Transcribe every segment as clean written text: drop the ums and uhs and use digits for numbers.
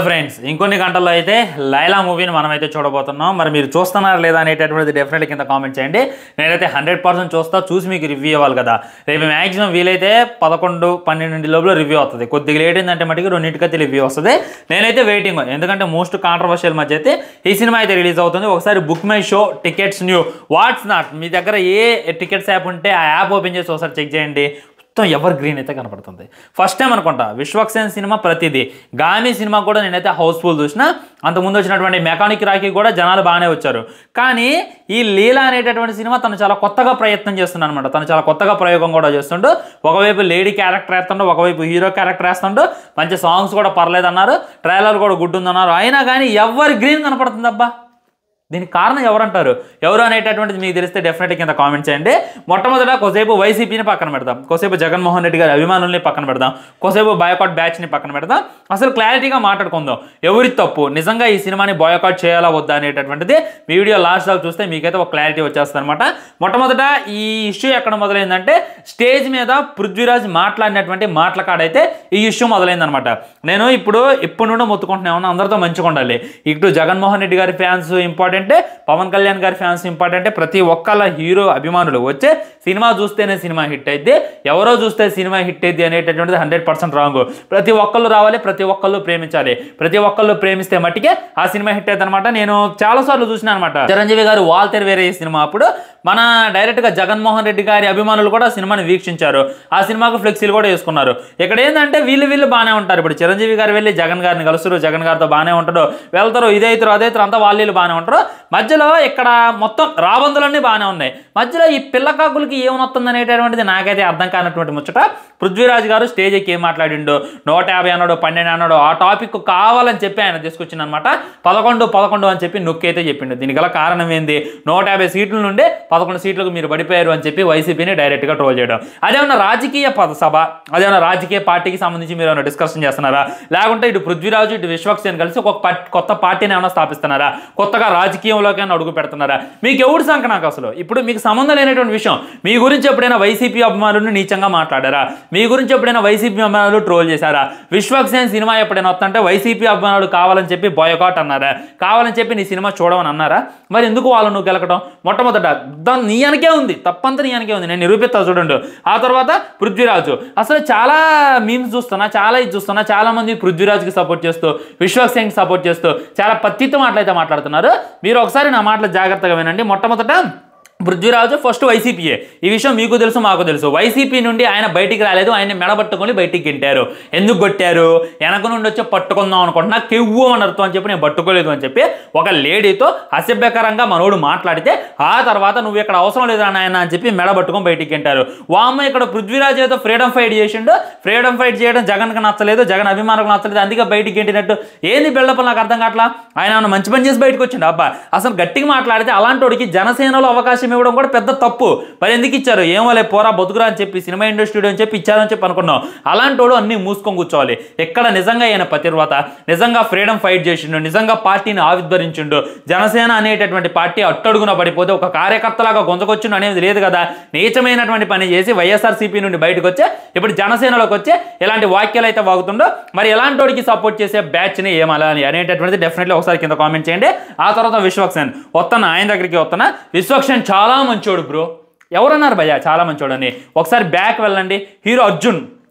Friends ఇంకొన్ని గంటల్లో అయితే లైలా మూవీని మనమైతే చూడబోతున్నాం. మరి మీరు చూస్తున్నారా లేదా అనేటటువంటిది డెఫినెట్లీ కింద కామెంట్ చేయండి. నేనైతే 100% చూస్తా, చూసి మీకు రివ్యూ ఇవ్వాలి కదా. రేపు మ్యాక్సిమం వీలైతే 11-12 లోపల రివ్యూ వస్తుంది. కొద్దిగా లేట్ అయిందంటే మటుకు 2:00 రివ్యూ వస్తుంది. నేనైతే వెయిటింగ్, ఎందుకంటే మోస్ట్ కాంట్రవర్షియల్ మధ్య అయితే ఈ సినిమా అయితే రిలీజ్ అవుతుంది. ఒకసారి బుక్ మై షో టికెట్స్ న్యూ వాట్స్ నాట్ మీ దగ్గర ఏ టికెట్స్ యాప్ ఉంటే ఆ యాప్ ఓపెన్ చేసి ఒకసారి చెక్ చేయండి. మొత్తం ఎవర్ గ్రీన్ అయితే కనపడుతుంది. ఫస్ట్ టైం అనుకుంటా విశ్వక్సేన్ సినిమా ప్రతిదీ. గామి సినిమా కూడా నేనైతే హౌస్ఫుల్ చూసిన. అంతకుముందు వచ్చినటువంటి మెకానిక్ రాకీ కూడా జనాలు బాగానే వచ్చారు. కానీ ఈ లీలా అనేటటువంటి సినిమా తను చాలా కొత్తగా ప్రయత్నం చేస్తున్నాడు అనమాట. తను చాలా కొత్తగా ప్రయోగం కూడా చేస్తుండు. ఒకవైపు లేడీ క్యారెక్టర్ వేస్తుండు, ఒకవైపు హీరో క్యారెక్టర్ వేస్తుండు. మంచి సాంగ్స్ కూడా పర్లేదు అన్నారు, ట్రైలర్ కూడా గుడ్ ఉందన్నారు. అయినా కానీ ఎవర్ గ్రీన్ కనపడుతుంది అబ్బా. దీనికి కారణం ఎవరంటారు? ఎవరు అనేటటువంటిది మీకు తెలిస్తే డెఫినెట్గా కింద కామెంట్ చేయండి. మొట్టమొదట కొసేపు వైసీపీని పక్కన పెడదాం, కొసేపు జగన్మోహన్ రెడ్డి గారి అభిమానుల్ని పక్కన పెడదాం, కొసేపు బాయ్కాట్ బ్యాచ్ని పక్కన పెడదాం. అసలు క్లారిటీగా మాట్లాడుకుందాం. ఎవరి తప్పు, నిజంగా ఈ సినిమాని బాయ్కాట్ చేయాలా వద్దా అనేటటువంటిది మీ వీడియో లాస్ట్ దాకా చూస్తే మీకైతే ఒక క్లారిటీ వచ్చేస్తుంది అనమాట. మొట్టమొదట ఈ ఇష్యూ ఎక్కడ మొదలైందంటే స్టేజ్ మీద పృథ్వీరాజ్ మాట్లాడినటువంటి మాటల కాడైతే ఈ ఇష్యూ మొదలైందనమాట. నేను ఇప్పుడు నుండి మొత్తుకుంటున్నాను, అందరితో మంచిగా ఉండాలి. ఇటు జగన్మోహన్ రెడ్డి గారి ఫ్యాన్స్ ఇంపార్టెంట్, పవన్ కళ్యాణ్ గారి ఫ్యాన్స్ ఇంపార్టెంట్. ప్రతి ఒక్కళ్ళ హీరో అభిమానులు వచ్చే సినిమా చూస్తేనే సినిమా హిట్ అయితే, ఎవరో చూస్తే సినిమా హిట్ అయితే అనేటటువంటిది 100% రాంగ్. ప్రతి ఒక్కళ్ళు రావాలి, ప్రతి ఒక్కళ్ళు ప్రేమించాలి. ప్రతి ఒక్కళ్ళు ప్రేమిస్తే మట్టికే ఆ సినిమా హిట్ అయితే అనమాట. నేను చాలాసార్లు చూసిన అనమాట. చిరంజీవి గారు వాల్తేరు వేరే సినిమా అప్పుడు మన డైరెక్ట్గా జగన్మోహన్ రెడ్డి గారి అభిమానులు కూడా సినిమాని వీక్షించారు. ఆ సినిమాకు ఫ్లెక్సీలు కూడా వేసుకున్నారు. ఇక్కడ ఏంటంటే వీళ్ళు బాగానే ఉంటారు. ఇప్పుడు చిరంజీవి గారు వెళ్ళి జగన్ గారిని కలుస్తారు, జగన్ గారితో బాగానే ఉంటారు, వెళ్తారు, ఇదైతారు అదైతారు, అంతా వాళ్ళు బాగానే ఉంటారు. మధ్యలో ఇక్కడ మొత్తం రాబందులన్నీ బాగానే ఉన్నాయి. మధ్యలో ఈ పిల్లకాకులకి ఏమనొస్తుంది అనేటటువంటిది నాకైతే అర్థం కానటువంటి ముచ్చట. పృథ్వీరాజ్ గారు స్టేజ్ ఎక్కి ఏం మాట్లాడిండు, 150 అన్నాడు, 12 అన్నాడు. ఆ టాపిక్ కావాలని చెప్పి ఆయన తీసుకొచ్చింది అనమాట. 11 అని చెప్పి నొక్కైతే చెప్పిండు. దీనికి గల కారణం ఏంది? 150 సీట్ల నుండి 11 సీట్లకు మీరు పడిపోయారు అని చెప్పి వైసీపీని డైరెక్ట్గా ట్రోల్ చేయడం. అదేమన్నా రాజకీయ సభ, అదేమన్నా రాజకీయ పార్టీకి సంబంధించి మీరు ఏమైనా డిస్కషన్ చేస్తున్నారా? లేకుంటే ఇటు పృథ్వీరాజు ఇటు విశ్వక్సేన్ కలిసి ఒక కొత్త పార్టీని ఏమైనా స్థాపిస్తున్నారా? కొత్తగా రాజకీయంలోకి అడుగు పెడుతున్నారా? మీకు ఎవడు సంక నాకు అసలు ఇప్పుడు మీకు సంబంధం లేనటువంటి విషయం. మీ గురించి ఎప్పుడైనా వైసీపీ అభిమానులను నీచంగా మాట్లాడారా? మీ గురించి ఎప్పుడైనా వైసీపీ అభిమానులు ట్రోల్ చేశారా? విశ్వక్సేన్ సినిమా ఎప్పుడైనా వస్తుంటే వైసీపీ అభిమానులు కావాలని చెప్పి బాయ్కాట్ అన్నారా? కావాలని చెప్పి నీ సినిమా చూడమని అన్నారా? మరి ఎందుకు వాళ్ళు నువ్వు గెలకడం? మొట్టమొదట దాన్ని నీ అనకే ఉంది, తప్పంతా నీ అనకే ఉంది. నేను నిరూపిస్తా చూడండి. ఆ తర్వాత పృథ్వీరాజు, అసలు చాలా మీమ్స్ చూస్తున్నా, చాలా మంది పృథ్వీరాజ్కి సపోర్ట్ చేస్తూ, విశ్వక్సేన్కి సపోర్ట్ చేస్తూ చాలా పత్తితో మాటలైతే మాట్లాడుతున్నారు. మీరు ఒకసారి నా మాటలు జాగ్రత్తగా వినండి. మొట్టమొదట పృథ్వీరాజు ఫస్ట్ వైసీపీయే. ఈ విషయం మీకు తెలుసు, మాకు తెలుసు. వైసీపీ నుండి ఆయన బయటికి రాలేదు, ఆయన మెడబట్టుకొని బయటికి గింటారు. ఎందుకు కొట్టారు? వెనక నుండి వచ్చి పట్టుకుందాం అనుకుంటున్నా, కెవ్వు అని అర్థం అని చెప్పి నేను పట్టుకోలేదు అని చెప్పి ఒక లేడీతో అసభ్యకరంగా మనోడు మాట్లాడితే, ఆ తర్వాత నువ్వు ఇక్కడ అవసరం లేదు నాయన అని చెప్పి మెడబట్టుకొని బయటికి గింటారు. వామ్మ ఇక్కడ పృథ్వీరాజు ఏదో ఫ్రీడమ్ ఫైట్ చేసిండు. ఫ్రీడమ్ ఫైట్ చేయడం జగన్కి నచ్చలేదు, జగన్ అభిమానులకు నచ్చలేదు, అందుకే బయటికి గెంటినట్టు. ఏంది బిల్డప్ నాకు అర్థం కావట్లా. ఆయన మంచి పని చేసి బయటకు వచ్చిండు. అబ్బా అసలు గట్టిగా మాట్లాడితే అలాంటి వాడికి జనసేనలో అవకాశం ఇవ్వడం కూడా పెద్ద తప్పు. మరి ఎందుకు ఇచ్చారు? ఏమోలే పోరా బతుకురా అని చెప్పి సినిమా ఇండస్ట్రీ అని చెప్పి ఇచ్చారని చెప్పి అనుకున్నాం. అలాంటి వాడు అన్ని మూసుకొని కూర్చోవాలి. ఎక్కడ నిజంగా ఆయన పతిర్వాత, నిజంగా ఫ్రీడమ్ ఫైట్ చేసిండు, నిజంగా పార్టీని ఆవిర్భరించిండు, జనసేన అనేటటువంటి పార్టీ అట్టడుగున పడిపోతే ఒక కార్యకర్తలాగా గొంజకొచ్చిండు అనేది లేదు కదా. నీచమైనటువంటి పని చేసి వైఎస్ఆర్సీపీ నుండి బయటకు వచ్చే ఇప్పుడు జనసేనలోకి వచ్చే ఇలాంటి వాక్యాలు అయితే వాగుతుండో, మరి ఎలాంటి వాడికి సపోర్ట్ చేసే బ్యాచ్ని ఏమలా అనేటటువంటిది డెఫినెట్లీ ఒకసారి కింద కామెంట్ చేయండి. ఆ తర్వాత విశ్వక్సేన్ వస్తున్నా, ఆయన దగ్గరికి వస్తున్నా. విశ్వక్సేన్ చాలా మంచోడు బ్రో. ఎవరన్నారు భయ్యా చాలా మంచోడు అని? ఒకసారి బ్యాక్ వెళ్ళండి. హీరో అర్జున్,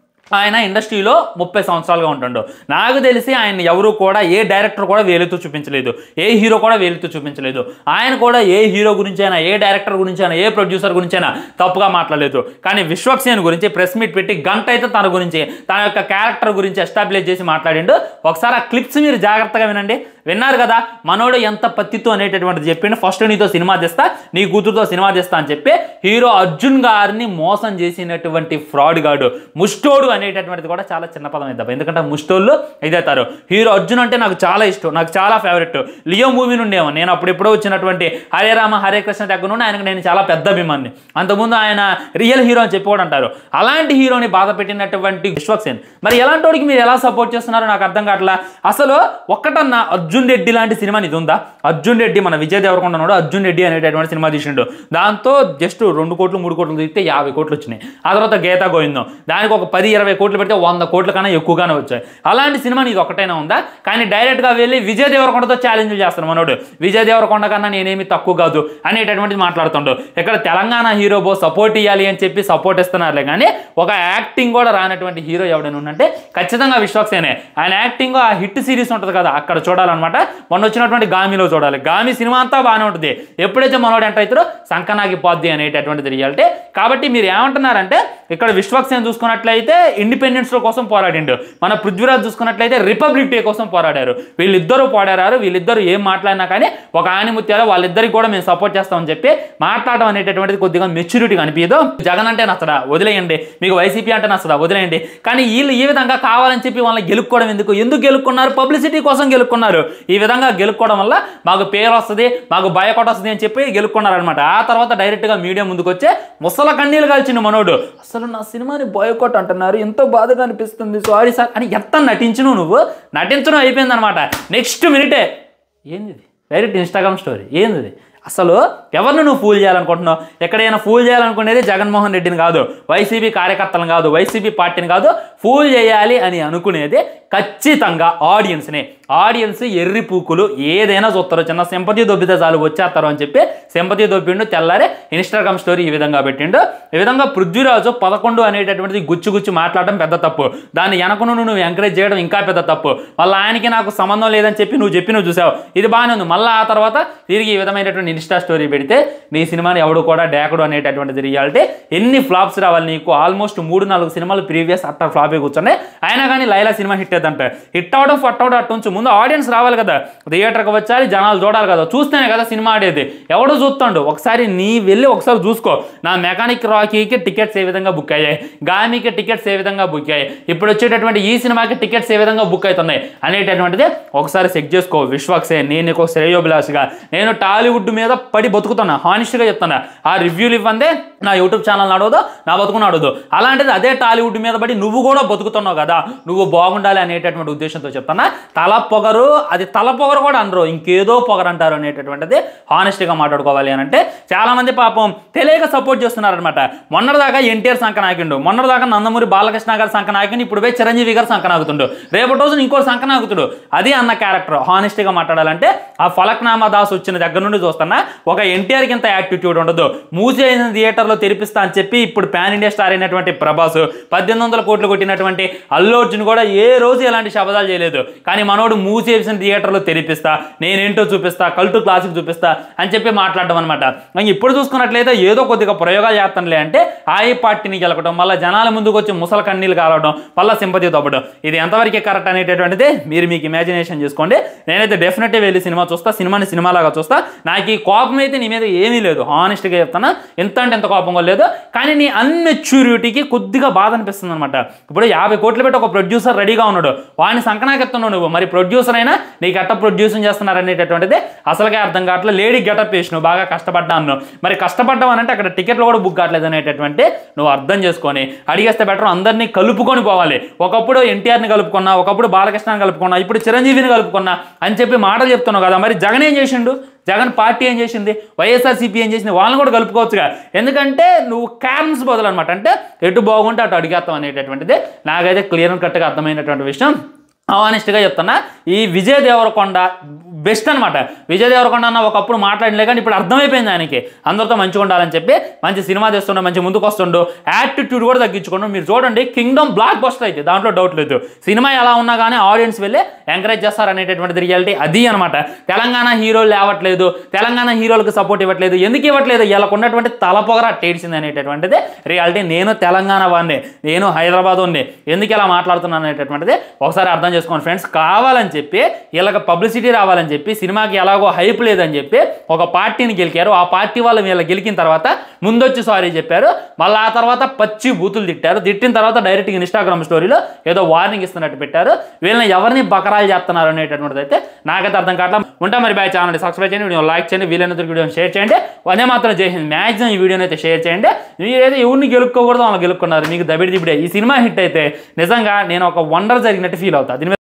ఆయన ఇండస్ట్రీలో 30 సంవత్సరాలుగా ఉంటాడు. నాకు తెలిసి ఆయన ఎవరు కూడా, ఏ డైరెక్టర్ కూడా వేలుతో చూపించలేదు, ఏ హీరో కూడా వేలుతో చూపించలేదు. ఆయన కూడా ఏ హీరో గురించి అయినా, ఏ డైరెక్టర్ గురించి అయినా, ఏ ప్రొడ్యూసర్ గురించి అయినా తప్పుగా మాట్లాడలేదు. కానీ విశ్వక్సేన్ గురించి ప్రెస్ మీట్ పెట్టి గంట అయితే తన గురించి, తన యొక్క క్యారెక్టర్ గురించి ఎస్టాబ్లిష్ చేసి మాట్లాడిండు. ఒకసారి ఆ క్లిప్స్ మీరు జాగ్రత్తగా వినండి. విన్నారు కదా మనోడు ఎంత పత్తితో అనేటటువంటిది చెప్పిండు. ఫస్ట్ నీతో సినిమా తెస్తా, నీ కూతురుతో సినిమా తెస్తా అని చెప్పి హీరో అర్జున్ గారిని మోసం చేసినటువంటి ఫ్రాడ్ గాడు, ముస్టోడు అనేటటువంటిది కూడా చాలా చిన్న పదం అవుతుంది. ఎందుకంటే ముస్టోళ్ళు ఇదవుతారు. హీరో అర్జున్ అంటే నాకు చాలా ఇష్టం, నాకు చాలా ఫేవరెట్. లియో మూవీ నుండి ఏమో నేను అప్పుడెప్పుడో వచ్చినటువంటి హరే రామ హరే కృష్ణ దగ్గర నుండి ఆయనకు నేను చాలా పెద్ద అభిమాని. అంతకుముందు ఆయన రియల్ హీరో అని చెప్పి కూడా అంటారు. అలాంటి హీరోని బాధ పెట్టినటువంటి విశ్వక్సేన్ మరి ఎలాంటి వాడికి మీరు ఎలా సపోర్ట్ చేస్తున్నారో నాకు అర్థం కావట్లా. అసలు ఒక్కటన్నా అర్జున్ రెడ్డి లాంటి సినిమా ఇది ఉందా? అర్జున్ రెడ్డి మన విజయ్ దేవరకొండ ఉన్నాడు, అర్జున్ రెడ్డి అనేటటువంటి సినిమా తీసిండు. దాంతో జస్ట్ 2 కోట్లు 3 కోట్లు తీస్తే 50 కోట్లు వచ్చినాయి. ఆ తర్వాత గీతా గోవిందం దానికి ఒక 10-20 కోట్లు పెడితే 100 కోట్ల కన్నా ఎక్కువగానే వచ్చాయి. అలాంటి సినిమా ఇది ఒకటైనా ఉందా? కానీ డైరెక్ట్గా వెళ్ళి విజయ్ దేవరకొండతో ఛాలెంజ్ చేస్తాను మనోడు. విజయ్ దేవరకొండ కన్నా నేనేమి తక్కువ కాదు అనేటటువంటిది మాట్లాడుతుండు. ఇక్కడ తెలంగాణ హీరో సపోర్ట్ ఇవ్వాలి అని చెప్పి సపోర్ట్ ఇస్తున్నారులే కానీ ఒక యాక్టింగ్ కూడా రానటువంటి హీరో ఎవడైనా ఉందంటే ఖచ్చితంగా విశ్వక్సేనే. ఆయన యాక్టింగ్ ఆ హిట్ సిరీస్ ఉంటుంది కదా అక్కడ చూడాలన్నమాట. మొన్న వచ్చినటువంటి గామిలో చూడాలి. గామి సినిమా అంతా బాగానే ఉంటుంది. ఎప్పుడైతే మనోడు ఎంటర్ అవుతారో సంకనాకి పోద్ది అనేటటువంటిది రియాలిటీ. కాబట్టి మీరు ఏమంటున్నారంటే ఇక్కడ విశ్వక్సేన్ చూసుకున్నట్లయితే ఇండిపెండెన్స్ కోసం పోరాడిండు, మన పృథ్వీరాజ్ చూసుకున్నట్లయితే రిపబ్లిక్ డే కోసం పోరాడారు. వీళ్ళిద్దరూ పోరాడారు. వీళ్ళిద్దరూ ఏం మాట్లాడినా కానీ ఒక ఆనిముత్యాలు వాళ్ళిద్దరికి కూడా మేము సపోర్ట్ చేస్తామని చెప్పి మాట్లాడడం అనేటటువంటిది కొద్దిగా మెచ్యూరిటీ అనిపించదు. జగన్ అంటే నచ్చదా వదిలేయండి, మీకు వైసీపీ అంటే నచ్చదా వదిలేయండి. కానీ వీళ్ళు ఈ విధంగా కావాలని చెప్పి వాళ్ళని గెలుక్కోవడం ఎందుకు గెలుక్కున్నారు? పబ్లిసిటీ కోసం గెలుక్కున్నారు. ఈ విధంగా గెలుక్కోవడం వల్ల మాకు పేరు వస్తుంది, మాకు బయకొట్ వస్తుంది అని చెప్పి గెలుక్కున్నారనమాట. ఆ తర్వాత డైరెక్ట్గా మీడియా ముందుకు వచ్చే ముసల కన్నీళ్ళు కాల్చిండు మనోడు. అసలు నా సినిమాని బాయ్కాట్ అంటున్నారు, ఎంతో బాధగా అనిపిస్తుంది, సారీ సార్ అని ఎంత నువ్వు నటించడం అయిపోయిందనమాట. నెక్స్ట్ మినిటే ఏంది డైరెక్ట్ ఇన్స్టాగ్రామ్ స్టోరీ ఏంది? అసలు ఎవరిని నువ్వు ఫూల్ చేయాలనుకుంటున్నావు? ఎక్కడైనా ఫూల్ చేయాలనుకునేది జగన్మోహన్ రెడ్డిని కాదు, వైసీపీ కార్యకర్తలను కాదు, వైసీపీ పార్టీని కాదు. ఫూల్ చేయాలి అని అనుకునేది ఖచ్చితంగా ఆడియన్స్ని. ఆడియన్స్ ఎర్రి పూకులు ఏదైనా చూస్తారు, చిన్న సింపతి దొబ్బితే చాలు వచ్చేస్తారు అని చెప్పి సింపతి దొబ్బిండు. తెల్లారే ఇన్స్టాగ్రామ్ స్టోరీ ఈ విధంగా పెట్టిండు. ఈ విధంగా పృథ్వీరాజు 11 అనేటటువంటిది గుచ్చి మాట్లాడడం పెద్ద తప్పు. దాన్ని వెనకను నువ్వు ఎంకరేజ్ చేయడం ఇంకా పెద్ద తప్పు. మళ్ళీ ఆయనకి నాకు సంబంధం లేదని చెప్పి నువ్వు చూసావు, ఇది బాగానే ఉంది. మళ్ళీ ఆ తర్వాత తిరిగి ఈ విధమైనటువంటి ఇన్స్టా స్టోరీ పెడితే నీ సినిమాని ఎవడు కూడా డేకడు అనేటటువంటిది రియాలిటీ. ఎన్ని ఫ్లాప్స్ రావాలి నీకు? ఆల్మోస్ట్ 3-4 సినిమాలు ప్రీవియస్ అట్టర్ ఫ్లాపే కూర్చున్నాయి. అయినా కానీ లైలా సినిమా హిట్ అవుతుంటే హిట్ అవడం ఫట్ అవడం అట్టుంచు, ముందు ఆడియన్స్ రావాలి కదా, థియేటర్కి వచ్చాలి, జనాలు చూడాలి కదా, చూస్తేనే కదా సినిమా ఆడేది. ఎవడో చూస్తాడు? ఒకసారి నీ వెళ్ళి ఒకసారి చూసుకో. నా మెకానిక్ రాకీకి టికెట్స్ ఏ విధంగా బుక్ అయ్యాయి, గామికి టికెట్స్ ఏ విధంగా బుక్ అయ్యాయి, ఇప్పుడు వచ్చేటటువంటి ఈ సినిమాకి టికెట్స్ ఏ విధంగా బుక్ అవుతున్నాయి అనేటటువంటిది ఒకసారి చెక్ చేసుకో. విశ్వక్సేన్ నేను నీకు శ్రేయోభిలాషిగా నేను టాలీవుడ్ మీద పడి బతుకుతున్నా, హానెస్ట్గా చెప్తున్నా. ఆ రివ్యూలు ఇవ్వందే నా యూట్యూబ్ ఛానల్ నడవదు, నా బతుకు నడవదు. అలాంటిది అదే టాలీవుడ్ మీద పడి నువ్వు కూడా బతుకుతున్నావు కదా, నువ్వు బాగుండాలి అనేటటువంటి ఉద్దేశంతో చెప్తున్నా. తల పొగరు, అది తల పొగరు కూడా అనరు, ఇంకేదో పొగరు అంటారు అనేటటువంటిది హానెస్ట్గా మాట్లాడుకోవాలి అని అంటే చాలామంది పాపం తెలియక సపోర్ట్ చేస్తున్నారనమాట. మొన్నటిదాకా ఎన్టీఆర్ సంఖ నాయకుండు, మొన్నటిదాకా నందమూరి బాలకృష్ణ గారు సంఖ నాయకుని, ఇప్పుడు పోయి చిరంజీవి గారు సంఖ నాగుతుండు, రేపటి రోజున ఇంకో సంఖ నాగుతుడు. అది అన్న క్యారెక్టర్. హానెస్ట్గా మాట్లాడాలంటే ఆ ఫలక్నామా దాస్ వచ్చిన దగ్గర నుండి చూస్తున్నా ఒక ఎన్టీఆర్కి ఇంత యాటిట్యూడ్ ఉండదు. మూసేసిన థియేటర్లో తెరిపిస్తా అని చెప్పి ఇప్పుడు పాన్ ఇండియా స్టార్ అయినటువంటి ప్రభాస్ 1800 కోట్లు కొట్టినటువంటి అల్లు అర్జున్ కూడా ఏ రోజు ఎలాంటి శబదాలు చేయలేదు. కానీ మనోడు మూసేసిన థియేటర్లో తెరిపిస్తా, నేనేంటో చూపిస్తా, కల్టు క్లాసిక్ చూపిస్తా అని చెప్పి మాట్లాడడం అనమాట. ఇప్పుడు చూసుకున్నట్లయితే ఏదో కొద్దిగా ప్రయోగాలు చేస్తానులే అంటే ఆ పార్టీని గెలకడం, మళ్ళీ జనాల ముందుకు వచ్చి ముసల కన్నీళ్ళు కాలవడం, మళ్ళీ సింపతి తప్పడం, ఇది ఎంతవరకు కరెక్ట్ అనేటటువంటిది మీకు ఇమాజినేషన్ చేసుకోండి. నేనైతే డెఫినెట్గా వెళ్ళి సినిమా చూస్తా, సినిమాని సినిమాలాగా చూస్తా. నాకు ఈ కోపం అయితే నీ మీద ఏమీ లేదు, హానెస్ట్గా చెప్తాను. ఎంత అంటే ఎంత కోపంగా లేదు. కానీ నీ అన్మెచ్యూరిటీకి కొద్దిగా బాధ అనిపిస్తుంది అనమాట. ఇప్పుడు 50 కోట్లు పెట్టి ఒక ప్రొడ్యూసర్ రెడీగా ఉన్నాడు, వాడిని సంకనాకెత్తున్నావు నువ్వు. మరి ప్రొడ్యూసర్ అయినా నీకు ఎట్ట ప్రొడ్యూసింగ్ చేస్తున్నారు అనేటటువంటిది అసలుగా అర్థం కావట్లేదు. లేడీ గెటప్ వేసినావు, బాగా కష్టపడ్డాను. మరి కష్టపడ్డావు అంటే అక్కడ టికెట్లు కూడా బుక్ కావట్లేదు అనేటటువంటి నువ్వు అర్థం చేసుకొని అడిగేస్తే బెటర్. అందరినీ కలుపుకొని పోవాలి. ఒకప్పుడు ఎన్టీఆర్ని కలుపుకున్నా, ఒకప్పుడు బాలకృష్ణని కలుపుకున్నా, ఇప్పుడు చిరంజీవిని కలుపుకున్నా అని చెప్పి మాటలు చెప్తున్నావు కదా. మరి జగన్ ఏం చేసిండు? జగన్ పార్టీ ఏం చేసింది? వైఎస్ఆర్సీపీ ఏం చేసింది? వాళ్ళని కూడా కలుపుకోవచ్చుగా. ఎందుకంటే నువ్వు క్యారమ్స్ బదులు అనమాట. అంటే ఎటు బాగుంటే అటు అడిగేస్తాం అనేటటువంటిది నాకైతే క్లియర్ కట్గా అర్థమైనటువంటి విషయం. హానెస్ట్గా చెప్తున్నా, ఈ విజయ్ దేవరకొండ బెస్ట్ అనమాట. విజయ్ దేవరకొండ అన్న ఒకప్పుడు మాట్లాడలే కానీ ఇప్పుడు అర్థమైపోయింది ఆయనకి అందరితో మంచిగా ఉండాలని చెప్పి. మంచి సినిమా తెస్తుండో, మంచి ముందుకు వస్తుండో, యాటిట్యూడ్ కూడా తగ్గించుకోండు. మీరు చూడండి కింగ్డమ్ బ్లాక్ బస్టర్ అయితే దాంట్లో డౌట్ లేదు. సినిమా ఎలా ఉన్నా కానీ ఆడియన్స్ వెళ్ళి ఎంకరేజ్ చేస్తారు అనేటటువంటిది రియాలిటీ. అది అనమాట. తెలంగాణ హీరోలు లేవట్లేదు, తెలంగాణ హీరోలకు సపోర్ట్ ఇవ్వట్లేదు. ఎందుకు ఇవ్వట్లేదు? వీళ్ళకు ఉన్నటువంటి తలపొగర టేడ్చింది అనేటటువంటిది రియాలిటీ. నేను తెలంగాణ వాడిని, నేను హైదరాబాద్ ఉంది, ఎందుకు ఇలా మాట్లాడుతున్నాను అనేటటువంటిది ఒకసారి అర్థం చేసుకోండి ఫ్రెండ్స్. కావాలని చెప్పి వీళ్ళకి పబ్లిసిటీ రావాలని చెప్పి సినిమాకి ఎలాగో హైప్ లేదని చెప్పి ఒక పార్టీని గెలికారు. ఆ పార్టీ వాళ్ళు వీళ్ళ గెలికిన తర్వాత ముందొచ్చి సారీ చెప్పారు, మళ్ళీ ఆ తర్వాత పచ్చి బూతులు తిట్టారు. తిట్టిన తర్వాత డైరెక్ట్గా ఇన్స్టాగ్రామ్ స్టోరీలో ఏదో వార్నింగ్ ఇస్తున్నట్టు పెట్టారు. వీళ్ళని ఎవరిని బకరాలు చేస్తున్నారు అనేటటువంటిది అయితే నాకైతే అర్థం కావట్లేదు. ఉంటా మరి బాయ్. ఛానల్ సబ్స్క్రైబ్ చేయండి, వీడియో లైక్ చేయండి, వీలైనంత వీడియోని షేర్ చేయండి. అదే మాత్రం చేసింది మ్యాక్సిమం ఈ వీడియోని అయితే షేర్ చేయండి. మీరైతే ఎవరిని గెలుపుకోకూడదు, వాళ్ళు గెలుపుకున్నారు. మీకు దబిడి దిబిడే. ఈ సినిమా హిట్ అయితే నిజంగా నేను ఒక వండర్ జరిగినట్టు ఫీల్ అవుతా.